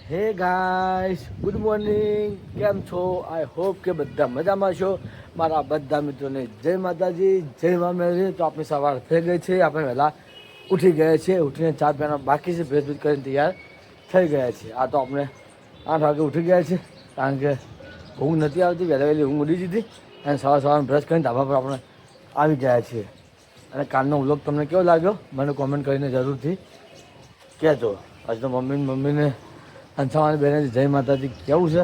હે guys, good morning. કેમ છો? આઈ હોપ કે બધા મજામાં છો. મારા બધા મિત્રોને જય માતાજી, જય મા મેરી. તો આપણી સવાર થઈ ગઈ છે. આપણે વહેલા ઉઠી ગયા છીએ. ઉઠીને ચા પીવાના બાકી છે, ભેજ ભેજ કરીને તૈયાર થઈ ગયા છે. આ તો આપણે 8 વાગે ઉઠી ગયા છે, કારણ કે ઊંઘ નથી આવતી. વહેલા વહેલી ઊંઘ ઉડી દીધી અને સવાર બ્રશ કરીને ધાબા પર આપણે આવી ગયા છીએ. અને કાલનો વ્લોગ તમને કેવો લાગ્યો મને કોમેન્ટ કરીને જરૂરથી કહેજો. હજુ તો મમ્મીને અંશાવાની બેને જય માતાજી કેવું છે,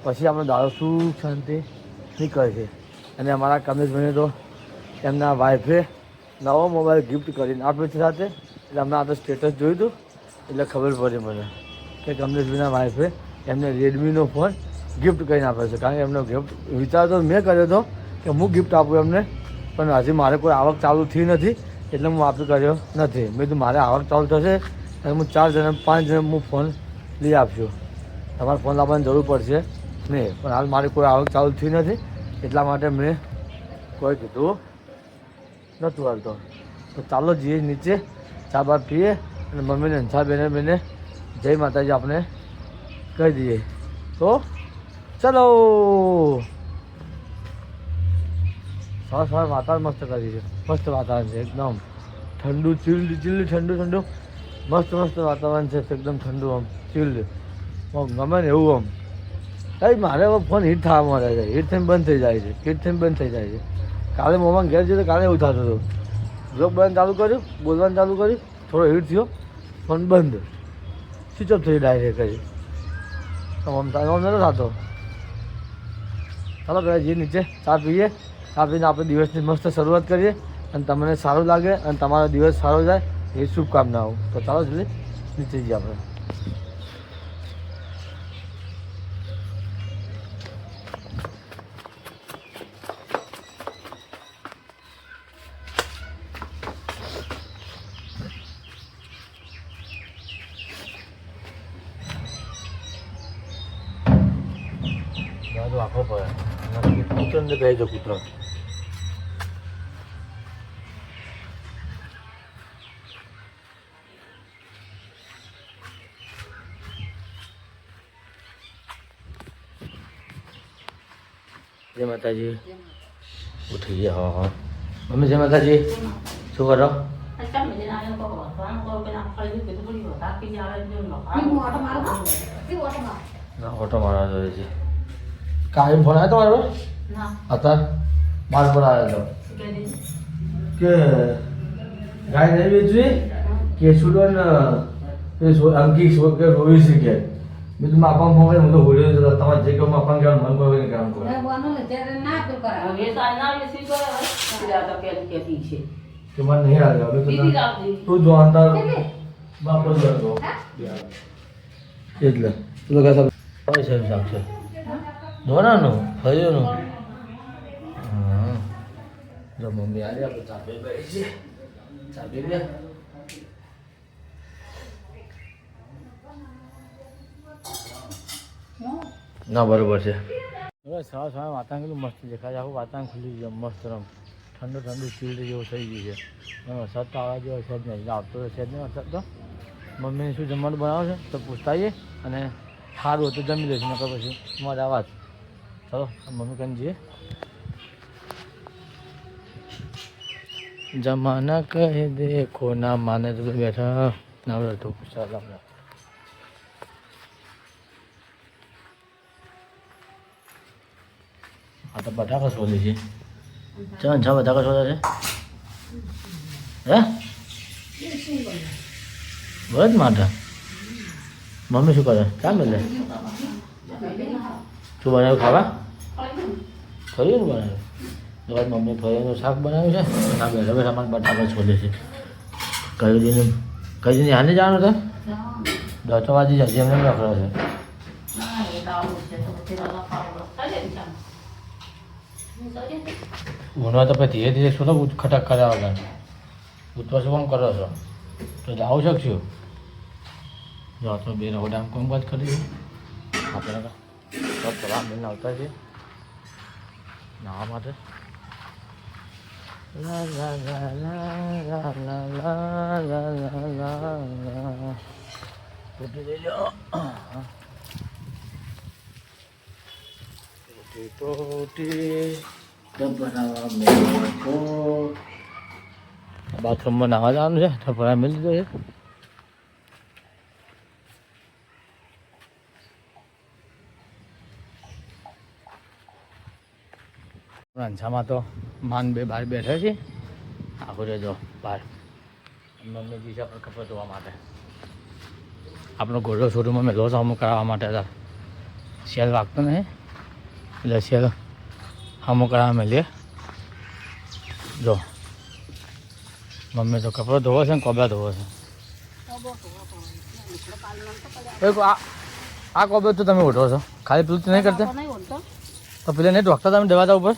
પછી આપણે દાડો સુખ શાંતિ નીકળે છે. અને અમારા કમલેશભાઈને તો એમના વાઈફે નવો મોબાઈલ ગિફ્ટ કરીને આપ્યો છે સાથે. એટલે અમને આ તો સ્ટેટસ જોયું હતું એટલે ખબર પડી મને કે કમલેશભાઈના વાઈફે એમને રેડમીનો ફોન ગિફ્ટ કરીને આપ્યો છે. કારણ કે એમનો ગિફ્ટ વિચાર તો મેં કર્યો હતો કે હું ગિફ્ટ આપું એમને, પણ હજી મારે કોઈ આવક ચાલુ થઈ નથી એટલે હું આપી કર્યો નથી. મેં કીધું મારે આવક ચાલુ થશે અને હું 4 જણા 5 જણા હું ફોન લઈ આપજો. તમારે ફોન લાવવાની જરૂર પડશે નહીં, પણ હાલ મારી કોઈ આવક ચાલુ થઈ નથી એટલા માટે મેં કોઈ કીધું નહોતું હાલતો. તો ચાલો જઈએ નીચે, ચા બા પીએ અને મમ્મીને હંસા બેને જય માતાજી આપણે કહી દઈએ. તો ચલો. સવાર વાતાવરણ મસ્ત કરી છે, મસ્ત વાતાવરણ છે, એકદમ ઠંડુ ચીલ્ડ ઠંડુ મસ્ત વાતાવરણ છે, એકદમ ઠંડુ આમ ચીલ્ડ ગમે ને એવું. આમ કઈ મારે હવે ફોન હીટ થવા મળે છે, હીટ થઈને બંધ થઈ જાય છે. કાલે મોમાં ઘેર જઈએ તો કાલે એવું થતું હતું. બ્લોગ બનાવવાનું ચાલુ કર્યું, બોલવાનું ચાલુ કર્યું, થોડો હીટ થયો, ફોન બંધ, સ્વિચ ઓફ થઈ ડાયરેક્ટ કરી. આમ નતો થતો. ચાલો પેલા જઈએ નીચે, ચા પીએ. ચા પીને આપણે દિવસની મસ્ત શરૂઆત કરીએ અને તમને સારું લાગે અને તમારો દિવસ સારો જાય એ શુભકામનાઓ. તો ચાલો જલ્દી નીચે જઈએ આપણે. આખો પડે કૂતરને કહી દો કૂતરો. જય માતાજી. ઉઠી ગયા. હા મમ્મી જય માતાજી. શું કરો? ઓટો મારવા જોઈએ છે. કાયમ ફોન આવ્યો તમારો? અત્યારે માર પર આવ્યો હતો કે ગાય નહીં વેચવી કે છૂટો ને અંકી કે રોવી છે કે બીજું માપા ફોન હું તો ભૂલ્યો છે. તમારે જે કહું માપા કહેવાનું મન કોઈ કામ કરો કે મને નહીં આવ્યો તું જો અંતર બાપરો જતો એટલે તું તો કહેતા છે ધોનાનું ફર્યોનું. હા જો મમ્મી આવી આપણે ચાપી બેસી છે, ચાપી લે. ના બરોબર છે. હવે સવાર વાતાવરણ કેટલું મસ્ત દેખાય. આખું વાતાવરણ ખુલી ગયું મસ્ત રમ ઠંડુ ચીલ્ડ જેવું થઈ ગયું છે. વરસાદ તો આવવા જેવો છે જ નહીં, આવતો છે જ નહીં વરસાદ. તો મમ્મીને શું જમવાનું બનાવે છે તો પૂછતા આવીએ અને સારું હતું જમી લઈશું, નકર પછી મજા આવાજ. ચલો મમ્મી કહીને જઈએ. જમાના કહે દેખો ના માને તો બેઠા ના તો ચાલો. આ તો બટાકા શોધે છે. ચાલ છ બટાકા શોધે છે. હે બસ માટે મમ્મી શું કરે? ચા મળે શું બનાવ્યું ખાવા? ફર્યું ને બનાવ્યું. દવા મમ્મી ફર્યાનું શાક બનાવ્યું છે. ના બેઠા બેઠા અમારે બટાકા છોલે છે. કઈ દિન હાને જવાનું છે? 10 વાગી જશે એમને રખડો છે. ભણવા તો પછી ધીરે શું તો ખટક કર્યા વગર ઉઠવા શું કામ કરો છો? તો જાઓ શકશું. જો તો બે રહોડામ કોમ વાત કરી આપણે સબ મિલને આવતા છે નાવા માટે. La la la la la la la la la la la. Putih dia. ટોટી ડબરા મેકો બાથરૂમમાં નાવા જવાનું છે ડબરા મેલી દીધો છે. રંછામાં તો માન બે બહાર બેઠા છે. આખું રહેજો બહાર મમ્મી દિશા પર કપડાં ધોવા માટે આપણો ઘોડો શોરૂમમાં મેલો છે અમુક કરાવવા માટે હતા. સેલ વાગતો નહીં એટલે સેલ અમુક કરાવવા મેલીએ. જો મમ્મી તો કપડો ધોવો છે ને કોબરા ધોવો છે. આ કોબરો તો તમે ઉઠો છો ખાલી પેલું નહીં કરતા તો પેલા નહીં ઢોકતા તમે દવા ઉપર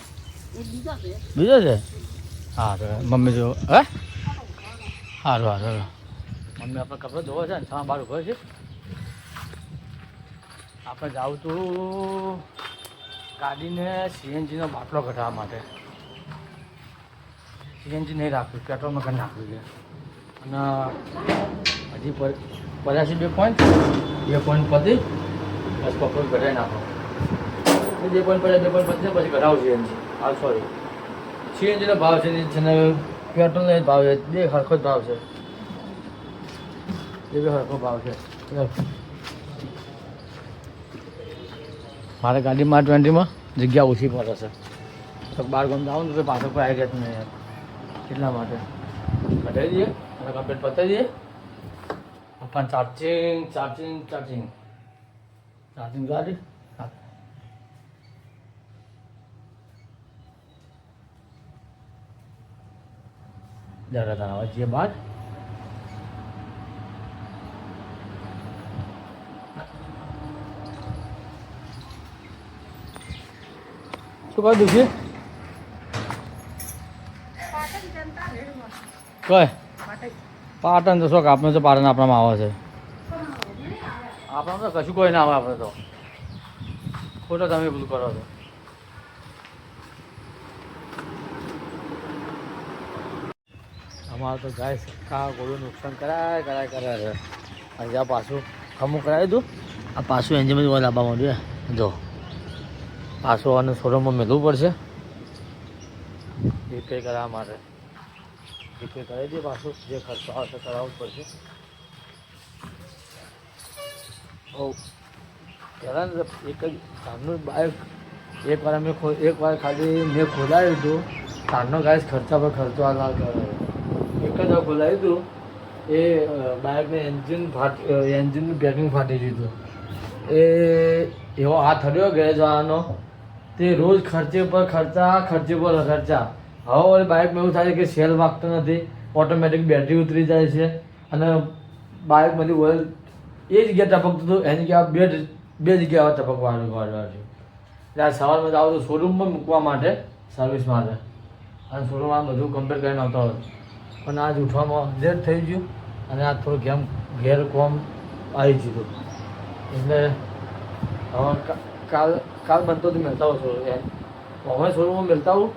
બીજો છે. હા તો મમ્મી જો હે સારું સારું મમ્મી આપણે કપડો ધોવો છે ને છ બાર ઉભો છે. આપણે જાઉં તું ગાડીને સીએનજીનો બાટલો કઢાવવા માટે. સીએનજી નહીં રાખ્યું પેટ્રોલમાં કરી નાખ્યું છે અને હજી 82 પોઈન્ટ પતી બસ પેટ્રોલ કઢાવી નાખો. 2 પોઈન્ટ 2.50 પછી કઢાવું સીએનજી. હા સોરી સીએનજીનો ભાવ છે ને પેટ્રોલનો જ ભાવ છે બે સરખો જ ભાવ છે. બે સરખો ભાવ છે. મારે ગાડીમાં 20માં જગ્યા ઓછી પડે છે તો બહાર ગામ જાઉં ને તો પાછળ કોઈ આવી રહેતું નહીં યાર એટલા માટે કઢાવી દઈએ અને કમ્પ્લીટ પતાવી દઈએ. પણ ચાર્જિંગ ગાડી જરા તણાવ જઈએ બહાર. શું કહી દઉં છું કઈ પાટણ તો શોખ આપણે તો પાટણ આપણામાં આવે છે. આપણામાં તો કશું કોઈ ના આવે આપણે તો ખોટો તમે બધું કરો છો. અમારે તો ગાય સક્કા ગોળું નુકસાન કરાય છે. અને જ્યાં પાછું અમુક કરાવી દઉં આ પાછું એન્જિન બધું લાવવા માંડ્યું જો પાછું અને શોરૂમમાં મેળવું પડશે રિપેર કરાવવા માટે. રિપેર કરાવી દઈએ પાછું જે ખર્ચો આવશે કરાવવું જ પડશે. પહેલાં એક જ તારનું બાઇક એકવાર ખાલી મેં ખોલાવ્યું હતું તારનો ગાય ખર્ચા પર ખર્ચો આ કરાવ્યો. એક જ વાર ખોલાવ્યું હતું એ બાઇકને એન્જિનનું પેકિંગ ફાટી ગયું હતું. એ એવો હાથ હર્યો ગેરેજવાળાનો તે રોજ ખર્ચે પર ખર્ચા. હવે ઓલી બાઇકમાં એવું થાય છે કે સેલ વાગતો નથી ઓટોમેટિક બેટરી ઉતરી જાય છે અને બાઇકમાંથી ઓઇલ એ જગ્યાએ ટપકતું હતું એની જગ્યા બે જગ્યાએ ટપકવાનું છે. એટલે આ સવારમાં જાઉં તો શોરૂમમાં મૂકવા માટે સર્વિસ માટે અને શોરૂમમાં બધું કમ્પેર કરીને આવતો હતો પણ આજ ઉઠવામાં લેટ થઈ ગયું અને આ થોડું ઘેર કોમ આવી ગયું એટલે હવે કાલ બનતો તો મળતા હોઉં હવે શોરૂમમાં મળતા હોઉં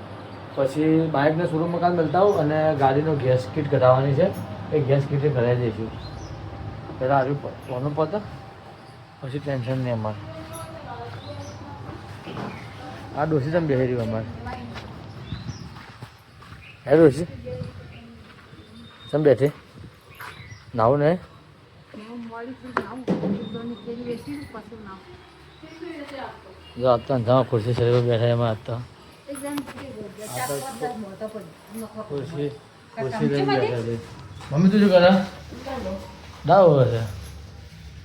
પછી બાઇકને શોરૂમમાં કાલ મળતા હોઉં અને ગાડીનો ગેસ કીટ કઢાવવાની છે એ ગેસ કીટ કઢાવી દઈશું. પહેલાં આવ્યું ફોનું પતા પછી ટેન્શન નહીં અમારે. આ ડોસી તમે બેસી રહ્યું અમારે હે ડોસી તમે બેઠી નાવું ને જો आता जहाँ कुर्सी चले हुए बैठा है मैं आता कुर्सी लगी बैठा है. मम्मी तुझे करा दाल हो है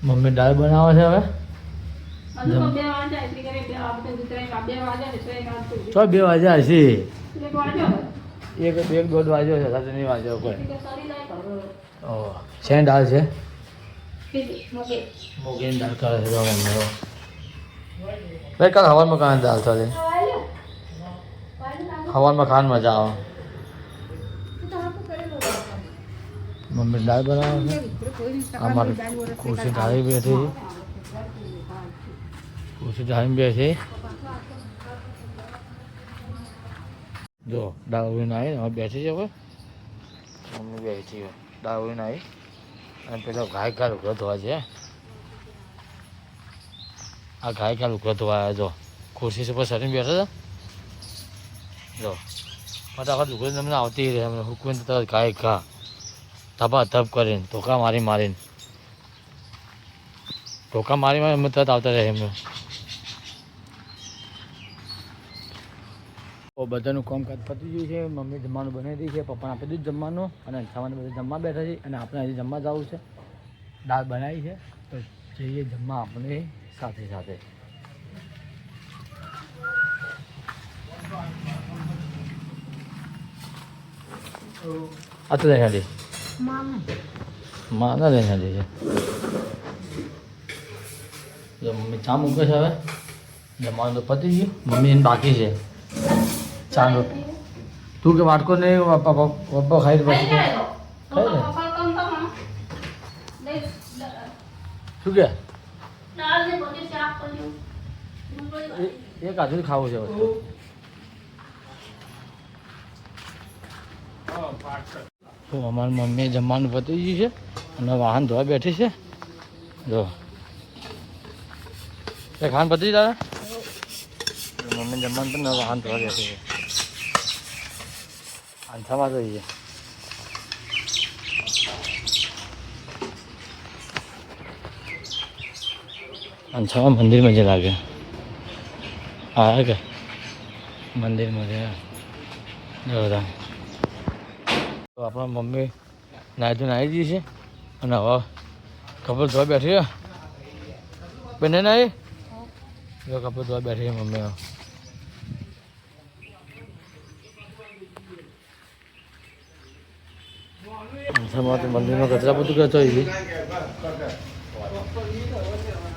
मम्मी दाल बनावे છે હવે તો 2 વાગ્યા હશે એક દોઢ વાગ્યો છે સાથે નહીં વાગ્યો કોઈ. ઓહ શેની દાળ છે મોગીની દાળ કરે છે મમ્મી. ભાઈ કાલ હવારમાં ખાવાની દાળ ચાલે હવારમાં ખાવાની મજા આવે. મમ્મી દાળ બનાવે છે. અમારી ખુરશી ઢાળી બેઠી ખુરશી ઢાળી બેઠી જો દાળ ઉઈને આવી હવે બેઠી છે. હવે મમ્મી બેઠી હોય દાળ ઉઈને આવી અને પેલો ગાય ઉઘરો ધોવા છે. આ ગાય ઉઘરો ધોવા આવ્યો જો ખુરશી પર સરીને બેઠા હતા જો ફટાફટ દુકાન તમને આવતી રહે અમને હુકવીને તરત ઘાય ઘા ધબા ધબ કરીને ધોકા મારીને ધોકા મારી અમે તરત આવતા રહે એમને બધાનું કામકાજ પતી ગયું છે મમ્મી જમવાનું બનાવી દઈ છે પપ્પાને આપી દીધું જમવાનું અને ખાવાનું બધા જમવા બેઠા છે અને આપણે હજી જમવા જવું છે દાળ બનાવી છે તો જઈએ જમવા આપણે સાથે આ તો લઈને દે માં ના લઈને દે છે જો મમ્મી ચા મૂકે છે હવે જમવાનું તો પતી ગયું મમ્મી એને બાકી છે ચાલો તું કે વાટકો નહીં પપ્પા ખાઈ પછી ખાઈ લે શું કે એક હાથું ખાવું છે વસ્તુ તો અમારી મમ્મીએ જમવાનું પતી ગયું છે અને વાહન ધોવા બેઠી છે જો એ ખાન પતી તારે મમ્મી જમવાનું પણ વાહન ધોવા બેઠી છે આંથામાં જોઈએ આંથામાં મંદિરમાં જે લાગે હા કે મંદિરમાં છે બધા તો આપણા મમ્મી નાહી તો નાહી ગઈ છે અને હવે કપડ ધોવા બેઠી બંને નાહી જો કપડ ધોવા બેઠી મમ્મી મંદિરમાં કચરા બધું કરતો હોય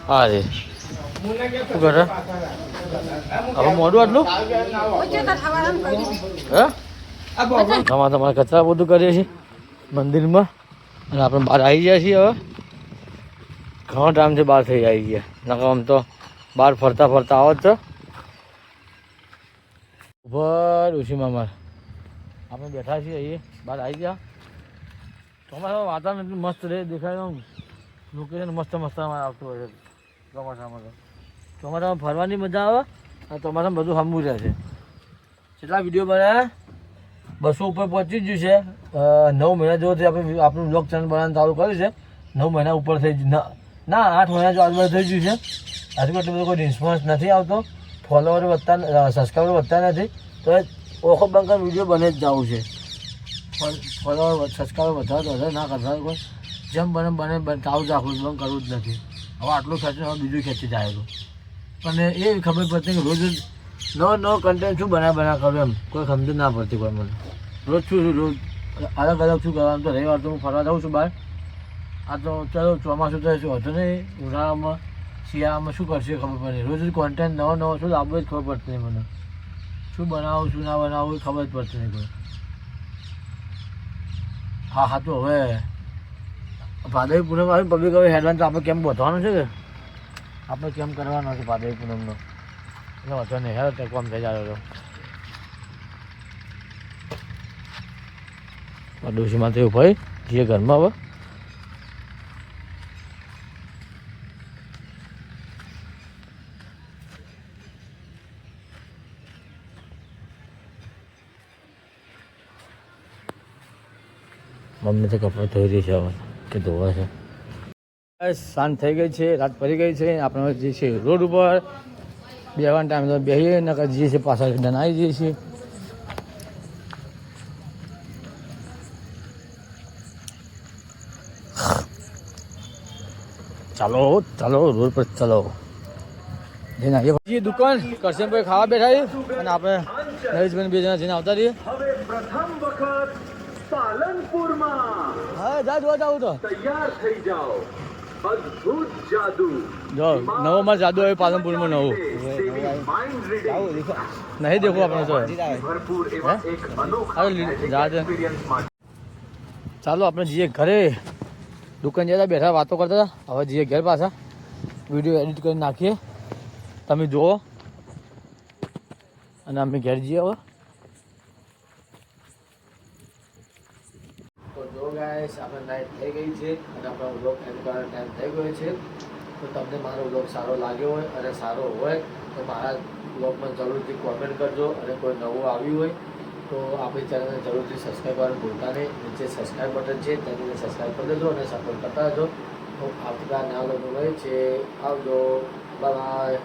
હા રે શું કરે હવે મોડું આટલું હે તમારે કચરા બધું કરીએ છીએ મંદિરમાં અને આપણે બહાર આવી ગયા છીએ હવે ઘણો ટાઈમથી બહાર થઈ આવી ગયા નકર આમ તો બહાર ફરતા આવો જ તો ઉપર ઉછીમાં માર આપણે બેઠા છીએ અહીં બહાર આવી ગયા ચોમાસામાં વાતાવરણ એટલું મસ્ત રહે દેખાય લોકેશન મસ્ત અમારે આવતું હોય છે ચોમાસામાં તો ચોમાસામાં ફરવાની મજા આવે અને ચોમાસામાં બધું સાંભળવું રહે છે કેટલા વિડીયો બનાવ્યા 200 ઉપર પહોંચી ગયું છે 9 મહિના જેવું આપણે આપણું બ્લોગ ચેનલ બનાવવાનું ચાલુ કર્યું છે 9 મહિના ઉપર થઈ ગયું ના 8 મહિના જો આજુબાજુ થઈ ગયું છે હજુ એટલું બધું કોઈ રિસ્પોન્સ નથી આવતો ફોલોવર વધતા સબસ્ક્રાઈબર વધતા નથી તો ઓખો બંધ વિડીયો બને જ જવું છે ફોલોવર સબસ્ક્રાઈબર વધારે ના કરતા કોઈ જેમ બને ચાલુ જ રાખવું બંધ કરવું જ નથી હવે આટલું ખેંચે હવે બીજું ખેંચી જાય પણ એ ખબર પડતી કે રોજ નવો કન્ટેન્ટ શું બના કરું એમ કોઈ સમજ ના પડતી કોઈ મને રોજ રોજ અલગ શું કરવાનું તો રવિવાર તો હું ફરવા જાઉં છું બહાર આ તો ચાલો ચોમાસું તો શું હતું નહીં ઉનાળામાં શિયાળામાં શું કરશે ખબર પડે રોજ કોન્ટેન્ટ નવો શું લાવવો જ ખબર પડતી નહીં મને શું બનાવું શું ના બનાવવું એ ખબર જ પડતી નહીં કોઈ હા તો હવે ભાદરવી પૂનમ આવી પબ્લિક હવે હેડવાન તો આપણે કેમ બોધવાનું છે કે આપણે કેમ કરવાનો છે ભાદરવી પૂનમનો એટલે વધો નહીં હેડ તો કોમ થઈ જાય તો ડોશીમાં તો એવું ભાઈ જે ઘરમાં હવે મમ્મી તો કપડાં ધોઈ રહી છે હવે કે ધોવા છે સાંજ થઈ ગઈ છે રાત પડી ગઈ છે આપણે જે છે રોડ ઉપર બેવાનો ટાઈમ તો બેસીએ નકર જઈએ છીએ પાછા ડન આવી જઈએ છીએ ચાલો રોડ પર ચાલો જઈને આવીએ દુકાન કરશનભાઈ ખાવા બેઠા છે અને આપણે નરેશભાઈ 2 જણા જઈને આવતા રહીએ પાલનપુરમાં હા જાદુ તો તૈયાર થઈ જાઓ અદ્ભુત જાદુ જો નવો માં જાદુ આવે પાલનપુરમાં નવું નહીં દેખો આપણે તો ભરપૂર એવા એક અનોખા ચાલો આપણે જઈએ ઘરે દુકાન જતા બેઠા વાતો કરતા હતા હવે જઈએ ઘેર પાછા વિડીયો એડિટ કરી નાખીએ તમે જુઓ અને અમે ઘેર જઈએ હવે તો જો ગાઈસ આપણે નાઈટ થઈ ગઈ છે અને આપણો બ્લોગ એન્ડ કરવાનો ટાઈમ થઈ ગયો છે તો તમને મારો બ્લોગ સારો લાગ્યો હોય અને સારો હોય તો મારા બ્લોગમાં જરૂરથી કોમેન્ટ કરજો અને કોઈ નવું આવ્યું હોય તો આપણી ચેનલને જરૂરથી સબસ્ક્રાઈબ કરવાનું ભૂલતા નહીં. નીચે સબસ્ક્રાઈબ બટન છે તેને સબસ્ક્રાઈબ કરી દેજો અને સપોર્ટ કરતા રહેજો. તો આવતીકાલ નવા લોકો રહે છે. આવજો. Bye bye.